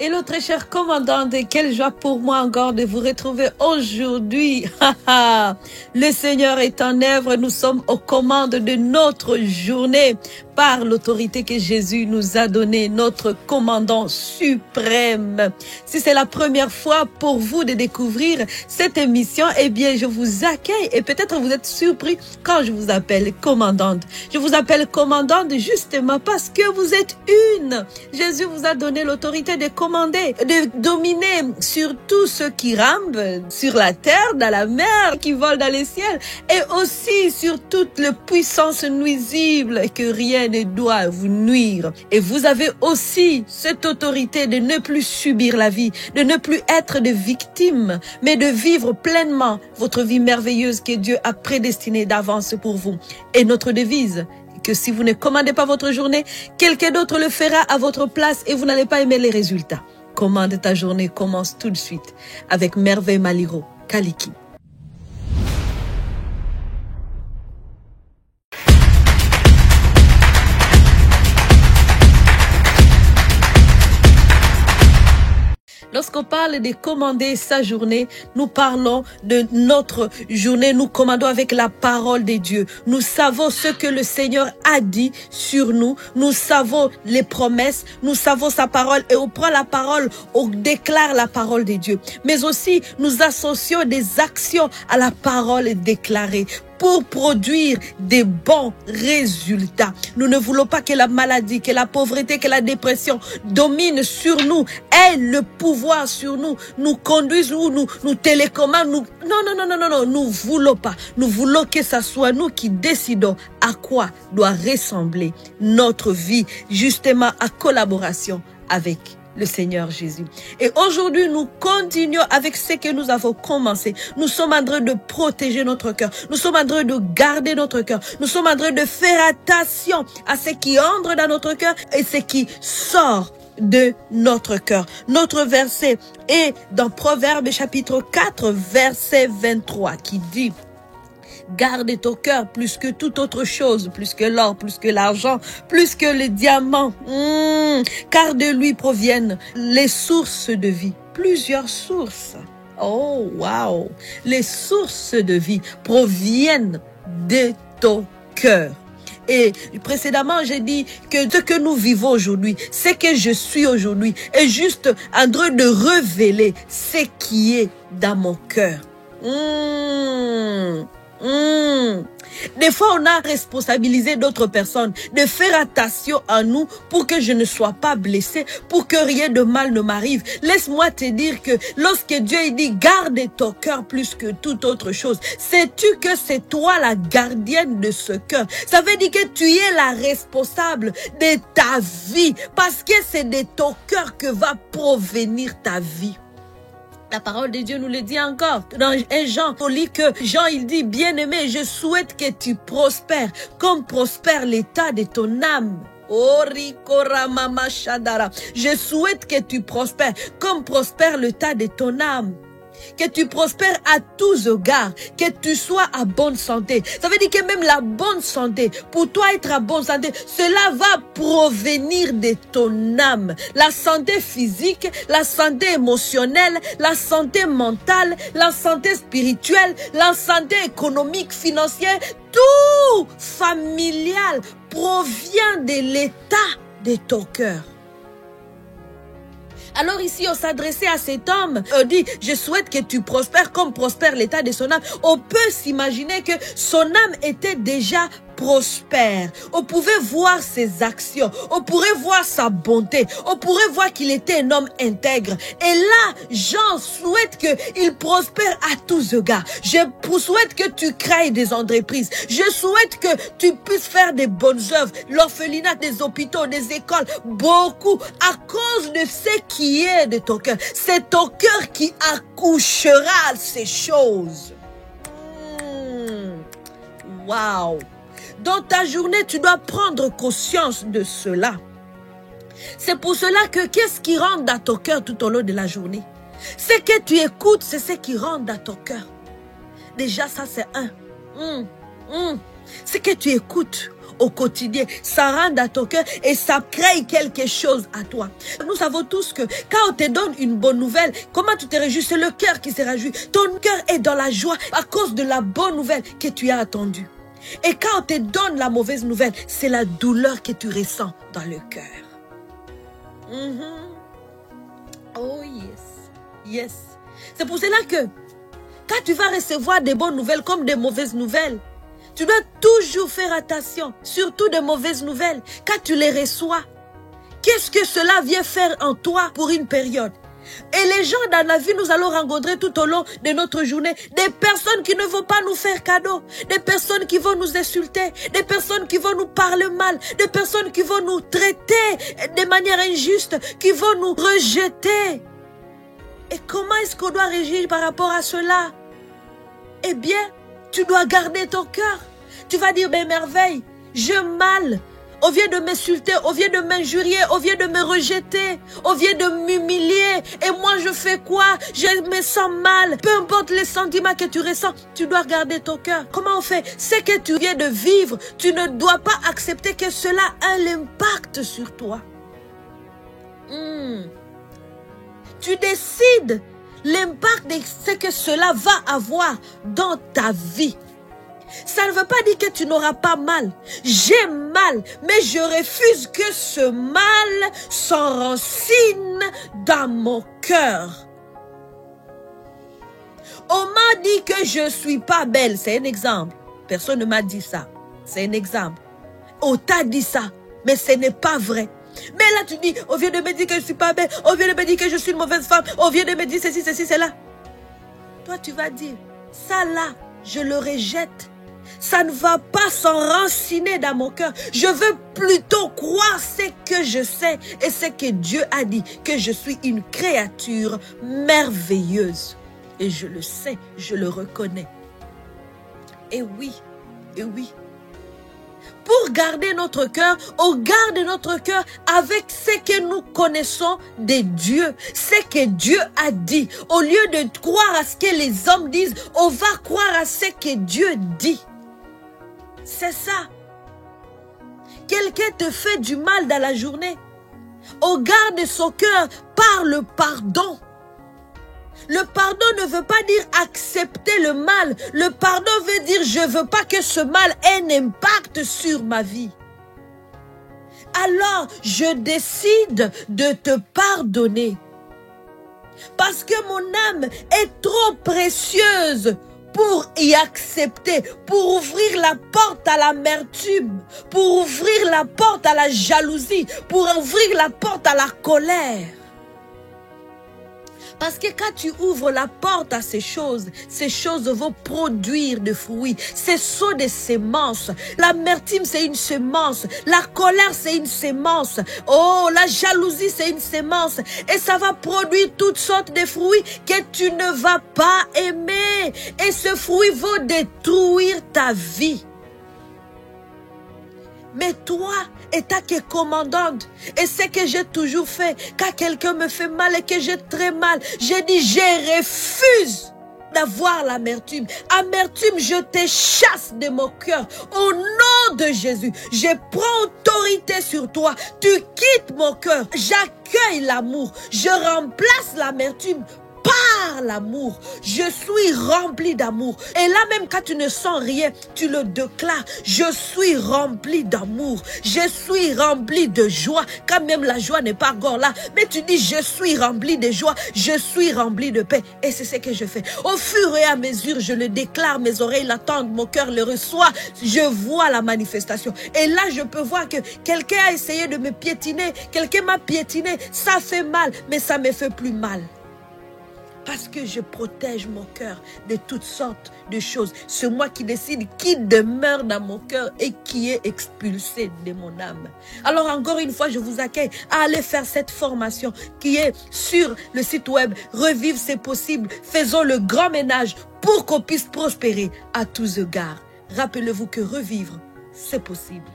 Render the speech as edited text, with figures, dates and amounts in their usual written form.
Hello très cher commandante, quelle joie pour moi encore de vous retrouver aujourd'hui. Le Seigneur est en œuvre, nous sommes aux commandes de notre journée par l'autorité que Jésus nous a donnée, notre commandant suprême. Si c'est la première fois pour vous de découvrir cette émission, eh bien je vous accueille et peut-être vous êtes surpris quand je vous appelle commandante. Je vous appelle commandante justement parce que vous êtes une. Jésus vous a donné l'autorité de commander, de dominer sur tout ce qui rampe sur la terre, dans la mer, qui vole dans les ciels, et aussi sur toute la puissance nuisible, que rien ne doit vous nuire. Et vous avez aussi cette autorité de ne plus subir la vie, de ne plus être de victime, mais de vivre pleinement votre vie merveilleuse que Dieu a prédestinée d'avance pour vous. Et notre devise, que si vous ne commandez pas votre journée, quelqu'un d'autre le fera à votre place et vous n'allez pas aimer les résultats. Commande ta journée, commence tout de suite avec Merveille Maliro, Kaliki. Lorsqu'on parle de commander sa journée, nous parlons de notre journée. Nous commandons avec la parole de Dieu. Nous savons ce que le Seigneur a dit sur nous. Nous savons les promesses. Nous savons sa parole. Et on prend la parole, on déclare la parole de Dieu. Mais aussi, nous associons des actions à la parole déclarée pour produire des bons résultats. Nous ne voulons pas que la maladie, que la pauvreté, que la dépression domine sur nous, ait le pouvoir sur nous, nous conduise ou nous télécommande. Non, nous voulons pas. Nous voulons que ce soit nous qui décidons à quoi doit ressembler notre vie, justement en collaboration avec le Seigneur Jésus. Et aujourd'hui, nous continuons avec ce que nous avons commencé. Nous sommes en train de protéger notre cœur. Nous sommes en train de garder notre cœur. Nous sommes en train de faire attention à ce qui entre dans notre cœur et ce qui sort de notre cœur. Notre verset est dans Proverbes chapitre 4, verset 23 qui dit: garde ton cœur plus que toute autre chose, plus que l'or, plus que l'argent, plus que le diamant, car de lui proviennent les sources de vie. Plusieurs sources. Oh, wow! Les sources de vie proviennent de ton cœur. Et précédemment, j'ai dit que ce que nous vivons aujourd'hui, ce que je suis aujourd'hui, est juste en train de révéler ce qui est dans mon cœur. Des fois, on a responsabilisé d'autres personnes de faire attention à nous pour que je ne sois pas blessé, pour que rien de mal ne m'arrive. Laisse-moi te dire que lorsque Dieu dit garde ton cœur plus que toute autre chose, sais-tu que c'est toi la gardienne de ce cœur? Ça veut dire que tu es la responsable de ta vie parce que c'est de ton cœur que va provenir ta vie. La parole de Dieu nous le dit encore. Dans 1 Jean, on lit que Jean, il dit, bien-aimé, je souhaite que tu prospères comme prospère l'état de ton âme. Je souhaite que tu prospères comme prospère l'état de ton âme. Que tu prospères à tous égards, que tu sois à bonne santé. Ça veut dire que même la bonne santé, pour toi être à bonne santé, cela va provenir de ton âme. La santé physique, la santé émotionnelle, la santé mentale, la santé spirituelle, la santé économique, financière, tout familial provient de l'état de ton cœur. Alors ici, on s'adressait à cet homme. On dit, je souhaite que tu prospères comme prospère l'état de son âme. On peut s'imaginer que son âme était déjà prospère. On pouvait voir ses actions. On pourrait voir sa bonté. On pourrait voir qu'il était un homme intègre. Et là, Jean souhaite qu'il prospère à tous égards. Je souhaite que tu crées des entreprises. Je souhaite que tu puisses faire des bonnes œuvres. L'orphelinat, des hôpitaux, des écoles. Beaucoup. À cause de ce qui est de ton cœur. C'est ton cœur qui accouchera ces choses. Wow! Dans ta journée, tu dois prendre conscience de cela. C'est pour cela que qu'est-ce qui rentre dans ton cœur tout au long de la journée? Ce que tu écoutes, c'est ce qui rentre dans ton cœur. Déjà, ça c'est un. Ce que tu écoutes, au quotidien. Ça rentre dans ton cœur et ça crée quelque chose à toi. Nous savons tous que quand on te donne une bonne nouvelle, comment tu te réjouis? C'est le cœur qui se réjouit. Ton cœur est dans la joie à cause de la bonne nouvelle que tu as attendue. Et quand on te donne la mauvaise nouvelle, c'est la douleur que tu ressens dans le cœur. Oh yes, yes. C'est pour cela que quand tu vas recevoir des bonnes nouvelles comme des mauvaises nouvelles, tu dois toujours faire attention, surtout des mauvaises nouvelles. Quand tu les reçois, qu'est-ce que cela vient faire en toi pour une période? Et les gens dans la vie, nous allons rencontrer tout au long de notre journée des personnes qui ne vont pas nous faire cadeau, des personnes qui vont nous insulter, des personnes qui vont nous parler mal, des personnes qui vont nous traiter de manière injuste, qui vont nous rejeter. Et comment est-ce qu'on doit réagir par rapport à cela? Eh bien, tu dois garder ton cœur. Tu vas dire, mais merveille, je mal. On vient de m'insulter, on vient de m'injurier, on vient de me rejeter, on vient de m'humilier. Et moi, je fais quoi? Je me sens mal. Peu importe les sentiments que tu ressens, tu dois garder ton cœur. Comment on fait? Ce que tu viens de vivre, tu ne dois pas accepter que cela ait l'impact sur toi. Tu décides l'impact de ce que cela va avoir dans ta vie. Ça ne veut pas dire que tu n'auras pas mal. J'ai mal, mais je refuse que ce mal s'enracine dans mon cœur. On m'a dit que je ne suis pas belle. C'est un exemple. Personne ne m'a dit ça. C'est un exemple. On t'a dit ça, mais ce n'est pas vrai. Mais là, tu dis, on vient de me dire que je ne suis pas belle, on vient de me dire que je suis une mauvaise femme, on vient de me dire ceci, cela. Toi, tu vas dire, ça là, je le rejette. Ça ne va pas s'enraciner dans mon cœur. Je veux plutôt croire ce que je sais et ce que Dieu a dit, que je suis une créature merveilleuse. Et je le sais, je le reconnais. Et oui, et oui. Pour garder notre cœur, on garde notre cœur avec ce que nous connaissons de Dieu, ce que Dieu a dit. Au lieu de croire à ce que les hommes disent, on va croire à ce que Dieu dit. C'est ça. Quelqu'un te fait du mal dans la journée. On garde son cœur par le pardon. Le pardon ne veut pas dire accepter le mal. Le pardon veut dire je ne veux pas que ce mal ait un impact sur ma vie. Alors, je décide de te pardonner. Parce que mon âme est trop précieuse pour y accepter, pour ouvrir la porte à l'amertume, pour ouvrir la porte à la jalousie, pour ouvrir la porte à la colère. Parce que quand tu ouvres la porte à ces choses vont produire des fruits. Ce sont des semences. L'amertume, c'est une semence. La colère, c'est une semence. Oh, la jalousie, c'est une semence. Et ça va produire toutes sortes de fruits que tu ne vas pas aimer. Et ce fruit va détruire ta vie. Mais toi, étant que commandante, et ce que j'ai toujours fait, quand quelqu'un me fait mal et que j'ai très mal, j'ai dit, je refuse d'avoir l'amertume. Amertume, je te chasse de mon cœur. Au nom de Jésus, je prends autorité sur toi. Tu quittes mon cœur. J'accueille l'amour. Je remplace l'amertume par l'amour. Je suis rempli d'amour. Et là même quand tu ne sens rien, tu le déclares. Je suis rempli d'amour. Je suis rempli de joie. Quand même la joie n'est pas encore là. Mais tu dis je suis rempli de joie. Je suis rempli de paix. Et c'est ce que je fais. Au fur et à mesure, je le déclare. Mes oreilles l'attendent. Mon cœur le reçoit. Je vois la manifestation. Et là je peux voir que quelqu'un a essayé de me piétiner. Quelqu'un m'a piétiné. Ça fait mal. Mais ça me fait plus mal. Parce que je protège mon cœur de toutes sortes de choses. C'est moi qui décide qui demeure dans mon cœur et qui est expulsé de mon âme. Alors encore une fois, je vous accueille à aller faire cette formation qui est sur le site web. Revivre, c'est possible. Faisons le grand ménage pour qu'on puisse prospérer à tous égards. Rappelez-vous que revivre, c'est possible.